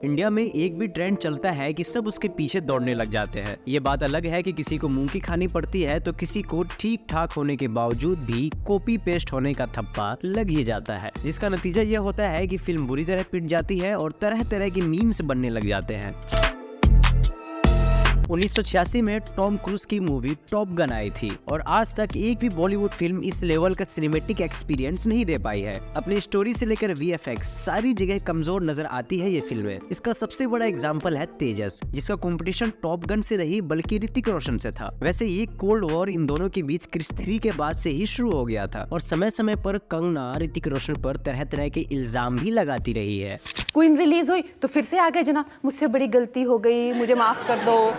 India में एक भी ट्रेंड चलता है कि सब उसके पीछे दौड़ने लग जाते हैं। ये बात अलग है कि किसी को मुंह की खानी पड़ती है तो किसी को ठीक ठाक होने के बावजूद भी कॉपी पेस्ट होने का थप्पा लग ही जाता है, जिसका नतीजा ये होता है कि फिल्म बुरी तरह पिट जाती है और तरह तरह की मीम्स बनने लग जाते हैं। 1986 में टॉम क्रूज की मूवी टॉप गन आई थी और आज तक एक भी बॉलीवुड फिल्म इस लेवल का सिनेमैटिक एक्सपीरियंस नहीं दे पाई है। अपनी स्टोरी से लेकर वीएफएक्स सारी जगह कमजोर नजर आती है ये फिल्में। इसका सबसे बड़ा एग्जांपल है तेजस, जिसका कंपटीशन टॉप गन से नहीं बल्कि ऋतिक रोशन से था। वैसे ये कोल्ड वॉर इन दोनों के बीच क्रिस 3 के बाद से ही शुरू हो गया था और समय समय पर कंगना ऋतिक रोशन पर तरह तरह के इल्जाम भी लगाती रही है। क्वीन रिलीज हुई तो फिर से आ गए जना, मुझसे बड़ी गलती हो गई, मुझे माफ कर दो।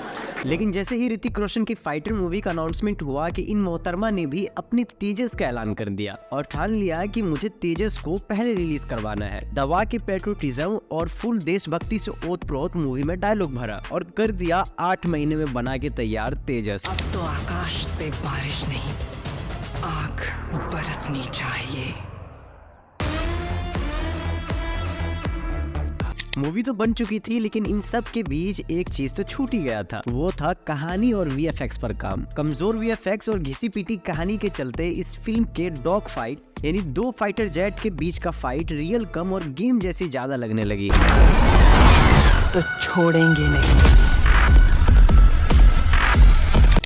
लेकिन जैसे ही ऋतिक रोशन की फाइटर मूवी का अनाउंसमेंट हुआ कि इन मोहतरमा ने भी अपनी तेजस का ऐलान कर दिया और ठान लिया कि मुझे तेजस को पहले रिलीज करवाना है। दवा के पेट्रोटिज्म और फुल देशभक्ति से ओतप्रोत मूवी में डायलॉग भरा और कर दिया 8 महीने में बना के तैयार तेजस। अब तो आकाश से बारिश नहीं, आग बरसनी चाहिए। मूवी तो बन चुकी थी, लेकिन इन सब के बीच एक चीज तो छूट ही गया था, वो था कहानी और वीएफएक्स पर काम। कमजोर वीएफएक्स और घिसी पीटी कहानी के चलते इस फिल्म के डॉग फाइट यानी 2 फाइटर जेट के बीच का फाइट रियल कम और गेम जैसी ज्यादा लगने लगी। तो छोड़ेंगे नहीं।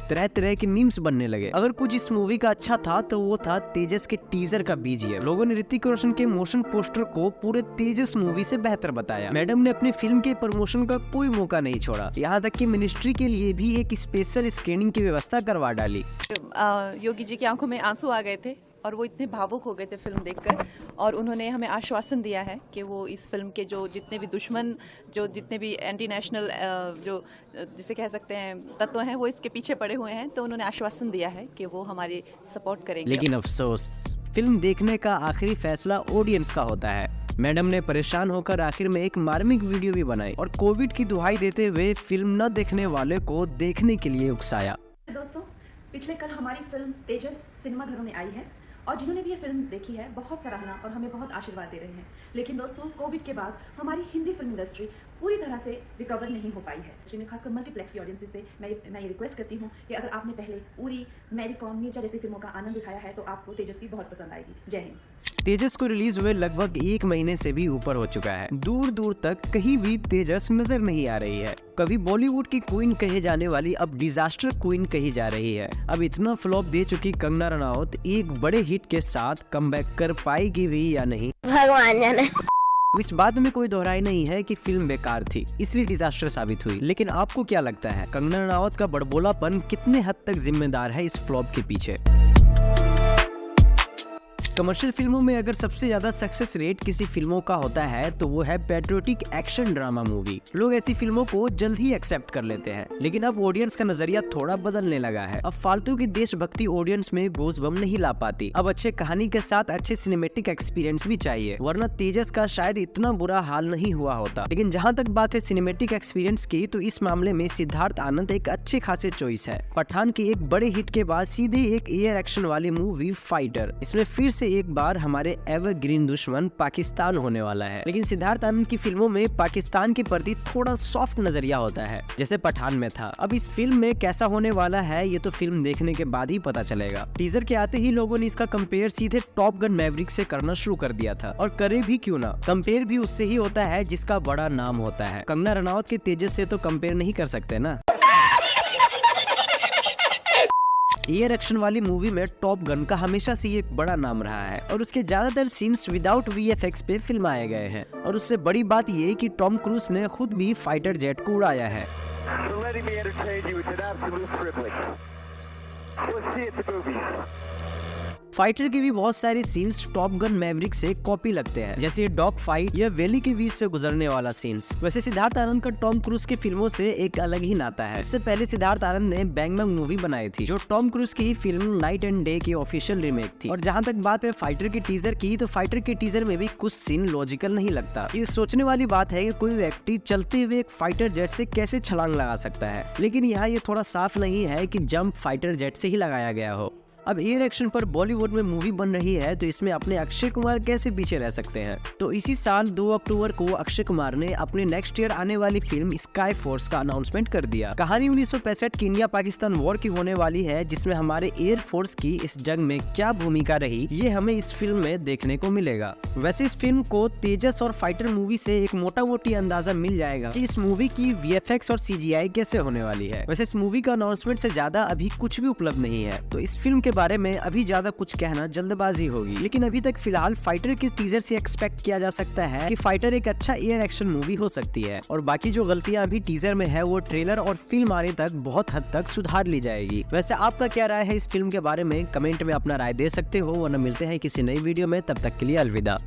तरह तरह के मीम्स बनने लगे। अगर कुछ इस मूवी का अच्छा था तो वो था तेजस के टीजर का बीजीएम। लोगों ने ऋतिक रोशन के मोशन पोस्टर को पूरे तेजस मूवी से बेहतर बताया। मैडम ने अपने फिल्म के प्रमोशन का कोई मौका नहीं छोड़ा, यहाँ तक कि मिनिस्ट्री के लिए भी एक स्पेशल स्क्रीनिंग की व्यवस्था करवा डाली। योगी जी की आंखों में आंसू आ गए थे और वो इतने भावुक हो गए थे फिल्म देखकर, और उन्होंने हमें आश्वासन दिया है कि वो इस फिल्म के जो जितने भी दुश्मन, जो जितने भी एंटी नेशनल जो जिसे कह सकते हैं तत्व हैं, वो इसके पीछे पड़े हुए हैं। तो उन्होंने आश्वासन दिया है कि वो हमारी सपोर्ट करेंगे। लेकिन अफसोस, फिल्म देखने का आखिरी फैसला ऑडियंस का होता है। मैडम ने परेशान होकर आखिर में एक मार्मिक वीडियो भी बनाई और कोविड की दुहाई देते हुए फिल्म न देखने वाले को देखने के लिए उकसाया। दोस्तों, पिछले कल हमारी फिल्म तेजस सिनेमा घरों में आई है और जिन्होंने भी ये फिल्म देखी है बहुत सराहना और हमें बहुत आशीर्वाद दे रहे हैं। लेकिन दोस्तों, कोविड के बाद हमारी हिंदी फिल्म इंडस्ट्री पूरी तरह से रिकवर नहीं हो पाई है। इसमें खासकर मल्टीप्लेक्स की ऑडियंस से मैं ये रिक्वेस्ट करती हूँ कि अगर आपने पहले उरी, मैरी कॉम, मिर्जा जैसी फिल्मों का आनंद उठाया है तो आपको तेजस की बहुत पसंद आएगी। जय हिंद। तेजस को रिलीज हुए लगभग 1 महीने से भी ऊपर हो चुका है। दूर दूर तक कहीं भी तेजस नजर नहीं आ रही है। कभी बॉलीवुड की क्वीन कहे जाने वाली अब डिजास्टर क्वीन कही जा रही है। अब इतना फ्लॉप दे चुकी कंगना रनौत एक बड़े हिट के साथ कमबैक कर पाएगी भी या नहीं, भगवान जाने। इस बात में कोई दोहराई नहीं है कि फिल्म बेकार थी, इसलिए डिजास्टर साबित हुई। लेकिन आपको क्या लगता है, कंगना रनौत का बड़बोलापन कितने हद तक जिम्मेदार है इस फ्लॉप के पीछे? कमर्शियल फिल्मों में अगर सबसे ज्यादा सक्सेस रेट किसी फिल्मों का होता है तो वो है पैट्रियोटिक एक्शन ड्रामा मूवी। लोग ऐसी फिल्मों को जल्द ही एक्सेप्ट कर लेते हैं, लेकिन अब ऑडियंस का नजरिया थोड़ा बदलने लगा है। अब फालतू की देशभक्ति ऑडियंस में गूज़बम्प नहीं ला पाती। अब अच्छे कहानी के साथ अच्छे सिनेमेटिक एक्सपीरियंस भी चाहिए, वरना तेजस का शायद इतना बुरा हाल नहीं हुआ होता। लेकिन जहाँ तक बात है सिनेमेटिक एक्सपीरियंस की, तो इस मामले में सिद्धार्थ आनंद एक अच्छे खासे चॉइस है। पठान के एक बड़े हिट के बाद सीधे एक एयर एक्शन वाली मूवी फाइटर, इसमें फिर से एक बार हमारे एवरग्रीन दुश्मन पाकिस्तान होने वाला है। लेकिन सिद्धार्थ आनंद की फिल्मों में पाकिस्तान के प्रति थोड़ा सॉफ्ट नजरिया होता है, जैसे पठान में था। अब इस फिल्म में कैसा होने वाला है ये तो फिल्म देखने के बाद ही पता चलेगा। टीजर के आते ही लोगों ने इसका कंपेयर सीधे टॉप गन मैवरिक से करना शुरू कर दिया था, और करे भी क्यों ना, कंपेयर भी उससे ही होता है जिसका बड़ा नाम होता है। कंगना रनौत के तेजस से तो कंपेयर नहीं कर सकते ना। एयर एक्शन वाली मूवी में टॉप गन का हमेशा से एक बड़ा नाम रहा है और उसके ज्यादातर सीन्स विदाउट वीएफएक्स पे फिल्माए गए हैं। और उससे बड़ी बात ये कि टॉम क्रूज ने खुद भी फाइटर जेट को उड़ाया है। फाइटर के भी बहुत सारे सीन्स टॉप गन मैवरिक से कॉपी लगते हैं, जैसे डॉग फाइट या वैली के बीच से गुजरने वाला सीन्स। वैसे सिद्धार्थ आनंद का टॉम क्रूज की फिल्मों से एक अलग ही नाता है। इससे पहले सिद्धार्थ आनंद ने बैंग बैंग मूवी बनाई थी, जो टॉम क्रूज की ही फिल्म नाइट एंड डे की ऑफिशियल रीमेक थी। और जहाँ तक बात है फाइटर के टीजर की, तो फाइटर के टीजर में भी कुछ सीन लॉजिकल नहीं लगता। ये सोचने वाली बात है कि कोई व्यक्ति चलते हुए एक फाइटर जेट से कैसे छलांग लगा सकता है। लेकिन यहाँ ये थोड़ा साफ नहीं है कि जंप फाइटर जेट से ही लगाया गया हो। अब एयर एक्शन पर बॉलीवुड में मूवी बन रही है तो इसमें अपने अक्षय कुमार कैसे पीछे रह सकते हैं। तो इसी साल 2 अक्टूबर को अक्षय कुमार ने अपने नेक्स्ट ईयर आने वाली फिल्म स्काई फोर्स का अनाउंसमेंट कर दिया। कहानी 1965 की इंडिया पाकिस्तान वॉर की होने वाली है, जिसमें हमारे एयर फोर्स की इस जंग में क्या भूमिका रही ये हमें इस फिल्म में देखने को मिलेगा। वैसे इस फिल्म को तेजस और फाइटर मूवी से एक मोटा मोटी अंदाजा मिल जाएगा कि इस मूवी की VFX और CGI कैसे होने वाली है। वैसे इस मूवी का अनाउंसमेंट से ज्यादा अभी कुछ भी उपलब्ध नहीं है, तो इस फिल्म के बारे में अभी ज्यादा कुछ कहना जल्दबाजी होगी। लेकिन अभी तक फिलहाल फाइटर के टीजर से एक्सपेक्ट किया जा सकता है कि फाइटर एक अच्छा एयर एक्शन मूवी हो सकती है, और बाकी जो गलतियां अभी टीजर में है वो ट्रेलर और फिल्म आने तक बहुत हद तक सुधार ली जाएगी। वैसे आपका क्या राय है इस फिल्म के बारे में, कमेंट में अपना राय दे सकते हो, वरना मिलते हैं किसी नई वीडियो में। तब तक के लिए अलविदा।